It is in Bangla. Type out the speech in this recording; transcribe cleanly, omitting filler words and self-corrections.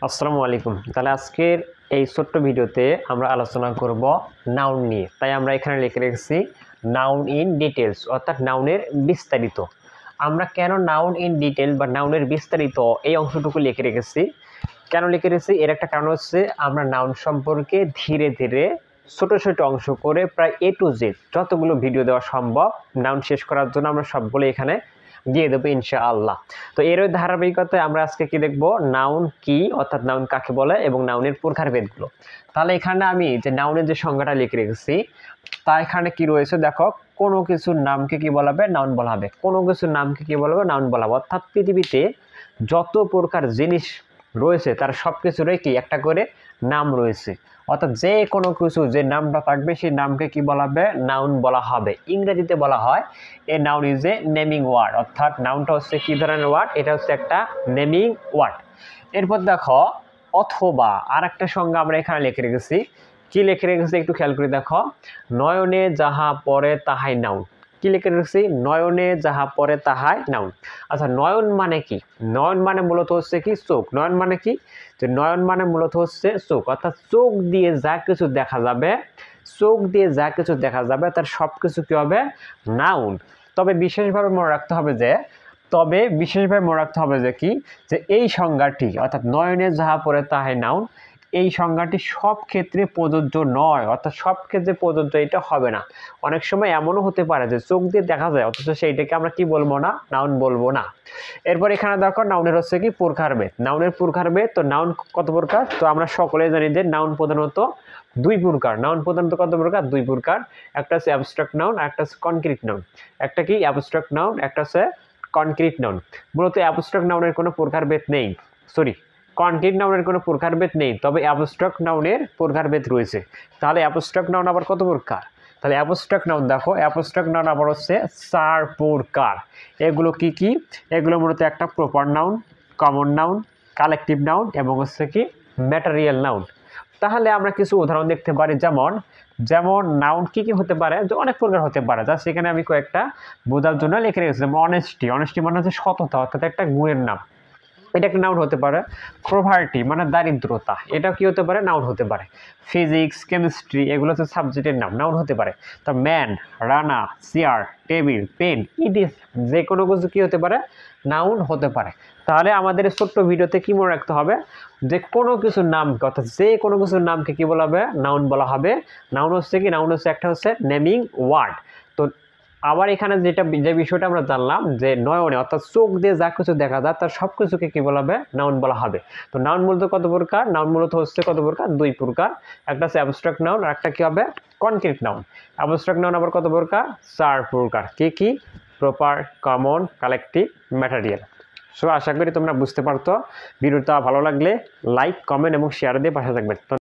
আসসালামু আলাইকুম। তাহলে আজকের এই ছোট্ট ভিডিওতে আমরা আলোচনা করব নাউন নিয়ে। তাই আমরা এখানে লিখে রেখেছি নাউন ইন ডিটেলস, অর্থাৎ নাউনের বিস্তারিত। আমরা কেন নাউন ইন ডিটেল বা নাউনের বিস্তারিত এই অংশটুকু লিখে রেখেছি, কেন লিখে রেখেছি এর একটা কারণ হচ্ছে আমরা নাউন সম্পর্কে ধীরে ধীরে ছোট ছোট অংশ করে প্রায় এ টু জেড যতগুলো ভিডিও দেওয়া সম্ভব নাউন শেষ করার জন্য আমরা সবগুলো এখানে দিয়ে দেবো ইনশাআল্লাহ। তো এর ধারাবাহিকতায় আমরা আজকে কি দেখব, নাউন কি অর্থাৎ নাউন কাকে বলে এবং নাউনের প্রকারভেদগুলো। তাহলে এখানে আমি যে নাউনের যে সংজ্ঞাটা লিখে রেখেছি তা এখানে কি রয়েছে দেখো, কোনো কিছুর নামকে কি বলা হবে, নাউন বলা হবে। কোনো কিছুর নামকে কি বলা হবে, নাউন বলা হবে। অর্থাৎ পৃথিবীতে যত প্রকার জিনিস রয়েছে তার সব কিছুরই কি একটা করে নাম রয়েছে। অর্থাৎ যে কোনো কিছু যে নামটা থাকবে সেই নামকে কি বলা হবে, নাউন বলা হবে। ইংরেজিতে বলা হয় a noun is a naming word. অর্থাৎ নাউনটা হচ্ছে কি ধরনের ওয়ার্ড, এটা হচ্ছে একটা নেমিং ওয়ার্ড। এরপর দেখো অথবা আর একটা সংজ্ঞা আমরা এখানে লিখে রেখেছি। কি লিখে রেখেছি একটু খেয়াল করে দেখো, নয়নে যাহা পড়ে তাহাই নাউন। কি লিখে রেখেছি, নয়নে যাহা পড়ে তাহাই নাউন। আচ্ছা, নয়ন মানে কি? নয়ন মানে মূলত হচ্ছে কি চোখ। নয়ন মানে কি, যে নয়ন মানে মূলত হচ্ছে চোখ। অর্থাৎ চোখ দিয়ে যা কিছু দেখা যাবে, চোখ দিয়ে যা কিছু দেখা যাবে তার সব কিছু কি হবে, নাউন। তবে বিশেষভাবে মনে রাখতে হবে যে কি, যে এই সংজ্ঞাটি অর্থাৎ নয়নে যাহা পড়ে তাহাই নাউন, এই সংজ্ঞাটি সব ক্ষেত্রে প্রযোজ্য নয়। অর্থাৎ সব ক্ষেত্রে প্রযোজ্য এটা হবে না। অনেক সময় এমনও হতে পারে যে চোখ দিয়ে দেখা যায় অথচ সেইটাকে আমরা কি বলবো না, নাউন বলবো না। এরপর এখানে দেখো নাউনের হচ্ছে কি প্রকারভেদ। নাউনের প্রকারভেদ, তো নাউন কত প্রকার, তো আমরা সকলেই জানি যে নাউন প্রধানত দুই প্রকার। নাউন প্রধানত কত প্রকার, দুই প্রকার। একটা হচ্ছে অ্যাবস্ট্রাক্ট নাউন, একটা হচ্ছে কনক্রিট নাউন। একটা কি অ্যাবস্ট্রাক্ট নাউন, একটা হচ্ছে কনক্রিট নাউন। মূলত অ্যাবস্ট্রাক্ট নাউনের কোনো প্রকারভেদ নেই, কনক্রিট নাউনের কোনো প্রকারভেদ নেই, তবে অ্যাবস্ট্রাক্ট নাউনের প্রকারভেদ রয়েছে। তাহলে অ্যাবস্ট্রাক্ট নাউন আবার কত প্রকার, তাহলে অ্যাবস্ট্রাক্ট নাউন দেখো, অ্যাবস্ট্রাক্ট নাউন আবার হচ্ছে 4 প্রকার। এগুলো কি কি, এগুলো মূলত একটা proper noun, common noun, collective noun এবং হচ্ছে কি ম্যাটেরিয়াল নাউন। তাহলে আমরা কিছু উদাহরণ দেখতে পারি, যেমন নাউন কি কি হতে পারে, যে অনেক প্রকার হতে পারে। যা সেখানে আমি কয়েকটা বোঝার জন্য লিখে রেখেছি। যেমন অনেস্টি মানে হচ্ছে সততা, অর্থাৎ একটা গুণের নাম, এটা একটা নাউন হতে পারে। প্রভার্টি মানে দারিদ্রতা, এটা কি হতে পারে, নাউন হতে পারে। ফিজিক্স, কেমিস্ট্রি এগুলো হচ্ছে সাবজেক্টের নাম, নাউন হতে পারে। তো man, Rana, chair, table, pen, ইট যে কোনো কিছু কি হতে পারে, নাউন হতে পারে। তাহলে আমাদের ছোট্ট ভিডিওতে কি মনে রাখতে হবে, যে কোনো কিছুর নাম অর্থাৎ যে কোনো কিছুর নামকে কি বলা হবে, নাউন বলা হবে। নাউন হচ্ছে কি, নাউন হচ্ছে একটা হচ্ছে নেমিং ওয়ার্ড। তো আবার এখানে যে বিষয়টা আমরা জানলাম, যে নয়নে অর্থাৎ চোখ দিয়ে যা কিছু দেখা যায় তার সব কিছুকে কি বলা হবে, নাউন বলা হবে। তো নাউন মূলত কত প্রকার, নাউন মূলত হচ্ছে কত প্রকার, দুই প্রকার। একটা হচ্ছে অ্যাবস্ট্রাক্ট নাউন আর একটা কি হবে, কনক্রিট নাউন। অ্যাবস্ট্রাক্ট নাউন আবার কত প্রকার, 4 প্রকার। কি কি, proper, common, collective, material. So আশা করি তোমরা বুঝতে পারতো। ভিডিওটা ভালো লাগলে লাইক, কমেন্ট এবং শেয়ার দিয়ে পাশে থাকবেন।